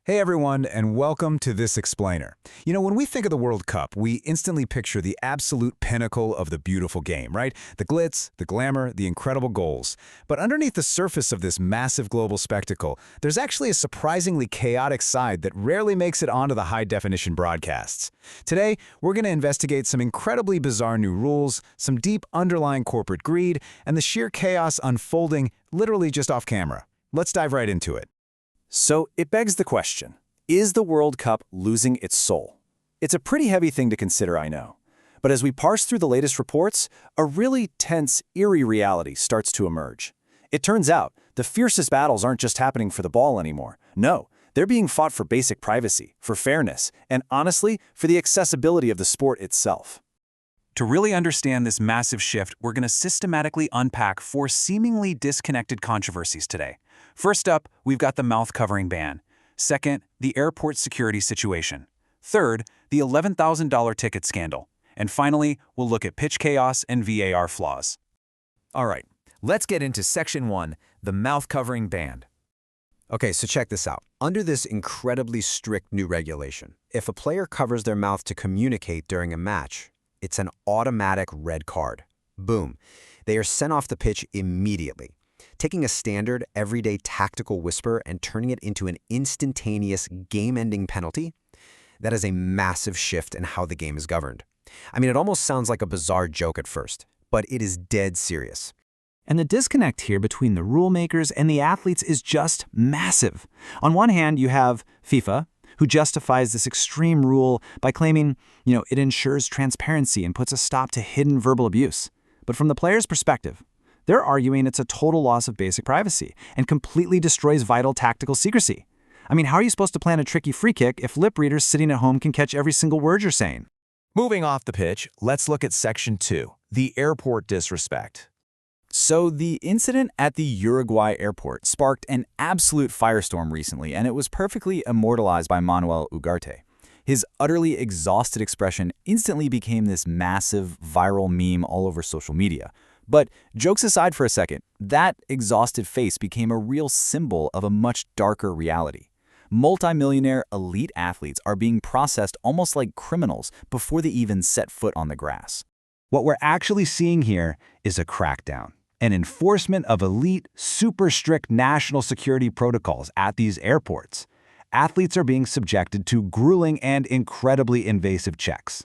Hey everyone, and welcome to This Explainer. You know, when we think of the World Cup, we instantly picture the absolute pinnacle of the beautiful game, right? The glitz, the glamour, the incredible goals. But underneath the surface of this massive global spectacle, there's actually a surprisingly chaotic side that rarely makes it onto the high-definition broadcasts. Today, we're going to investigate some incredibly bizarre new rules, some deep underlying corporate greed, and the sheer chaos unfolding literally just off camera. Let's dive right into it. So it begs the question, is the World Cup losing its soul? It's a pretty heavy thing to consider, I know. But as we parse through the latest reports, a really tense, eerie reality starts to emerge. It turns out, the fiercest battles aren't just happening for the ball anymore. No, they're being fought for basic privacy, for fairness, and honestly, for the accessibility of the sport itself. To really understand this massive shift, we're going to systematically unpack four seemingly disconnected controversies today. First up, we've got the mouth-covering ban. Second, the airport security situation. Third, the $11,000 ticket scandal. And finally, we'll look at pitch chaos and VAR flaws. All right, let's get into Section 1, the mouth-covering ban. Okay, so check this out. Under this incredibly strict new regulation, if a player covers their mouth to communicate during a match, it's an automatic red card. Boom. They are sent off the pitch immediately. Taking a standard, everyday tactical whisper and turning it into an instantaneous, game-ending penalty, that is a massive shift in how the game is governed. I mean, it almost sounds like a bizarre joke at first, but it is dead serious. And the disconnect here between the rule makers and the athletes is just massive. On one hand, you have FIFA, who justifies this extreme rule by claiming, it ensures transparency and puts a stop to hidden verbal abuse. But from the player's perspective, they're arguing it's a total loss of basic privacy and completely destroys vital tactical secrecy. I mean, how are you supposed to plan a tricky free kick if lip readers sitting at home can catch every single word you're saying? Moving off the pitch, let's look at Section 2, the airport disrespect. So the incident at the Uruguay airport sparked an absolute firestorm recently, and it was perfectly immortalized by Manuel Ugarte. His utterly exhausted expression instantly became this massive viral meme all over social media. But jokes aside for a second, that exhausted face became a real symbol of a much darker reality. Multimillionaire elite athletes are being processed almost like criminals before they even set foot on the grass. What we're actually seeing here is a crackdown, an enforcement of elite, super strict national security protocols at these airports. Athletes are being subjected to grueling and incredibly invasive checks.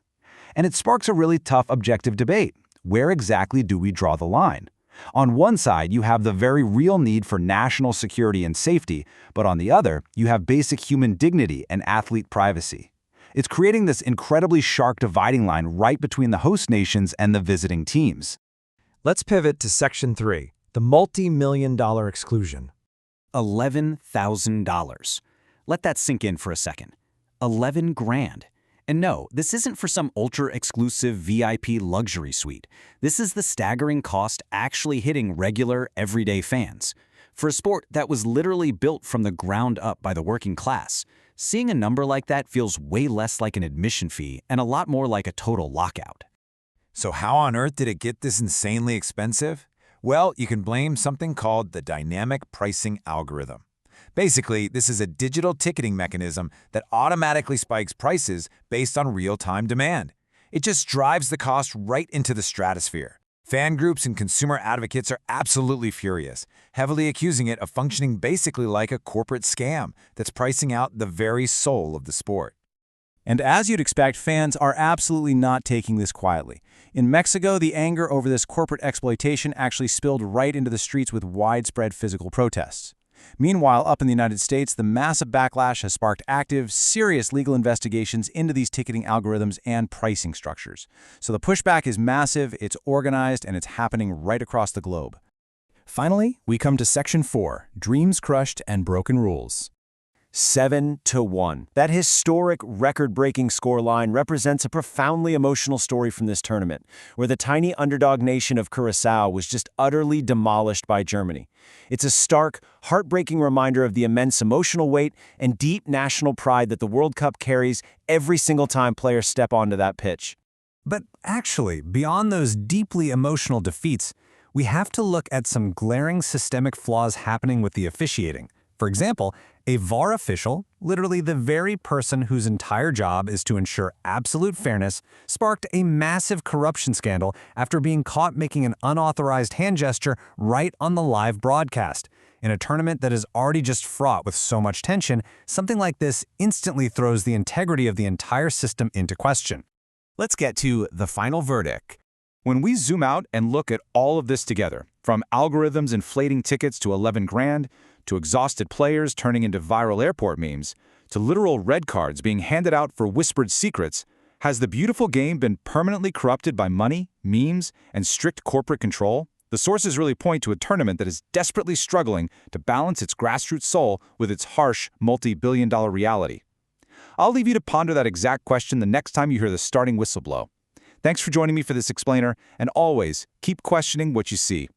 And it sparks a really tough objective debate. Where exactly do we draw the line? On one side, you have the very real need for national security and safety, but on the other, you have basic human dignity and athlete privacy. It's creating this incredibly sharp dividing line right between the host nations and the visiting teams. Let's pivot to Section 3, the multi-million-dollar exclusion. $11,000. Let that sink in for a second. 11 grand. And no, this isn't for some ultra-exclusive VIP luxury suite. This is the staggering cost actually hitting regular, everyday fans. For a sport that was literally built from the ground up by the working class, seeing a number like that feels way less like an admission fee and a lot more like a total lockout. So how on earth did it get this insanely expensive? Well, you can blame something called the dynamic pricing algorithm. Basically, this is a digital ticketing mechanism that automatically spikes prices based on real-time demand. It just drives the cost right into the stratosphere. Fan groups and consumer advocates are absolutely furious, heavily accusing it of functioning basically like a corporate scam that's pricing out the very soul of the sport. And as you'd expect, fans are absolutely not taking this quietly. In Mexico, the anger over this corporate exploitation actually spilled right into the streets with widespread physical protests. Meanwhile, up in the United States, the massive backlash has sparked active, serious legal investigations into these ticketing algorithms and pricing structures. So the pushback is massive, it's organized, and it's happening right across the globe. Finally, we come to Section 4, dreams crushed and broken rules. 7-1. That historic, record-breaking scoreline represents a profoundly emotional story from this tournament, where the tiny underdog nation of Curaçao was just utterly demolished by Germany. It's a stark, heartbreaking reminder of the immense emotional weight and deep national pride that the World Cup carries every single time players step onto that pitch. But actually, beyond those deeply emotional defeats, we have to look at some glaring systemic flaws happening with the officiating. For example, a VAR official, literally the very person whose entire job is to ensure absolute fairness, sparked a massive corruption scandal after being caught making an unauthorized hand gesture right on the live broadcast. In a tournament that is already just fraught with so much tension, something like this instantly throws the integrity of the entire system into question. Let's get to the final verdict. When we zoom out and look at all of this together, from algorithms inflating tickets to 11 grand, to exhausted players turning into viral airport memes, to literal red cards being handed out for whispered secrets, has the beautiful game been permanently corrupted by money, memes, and strict corporate control? The sources really point to a tournament that is desperately struggling to balance its grassroots soul with its harsh, multi-billion-dollar reality. I'll leave you to ponder that exact question the next time you hear the starting whistle blow. Thanks for joining me for this explainer, and always keep questioning what you see.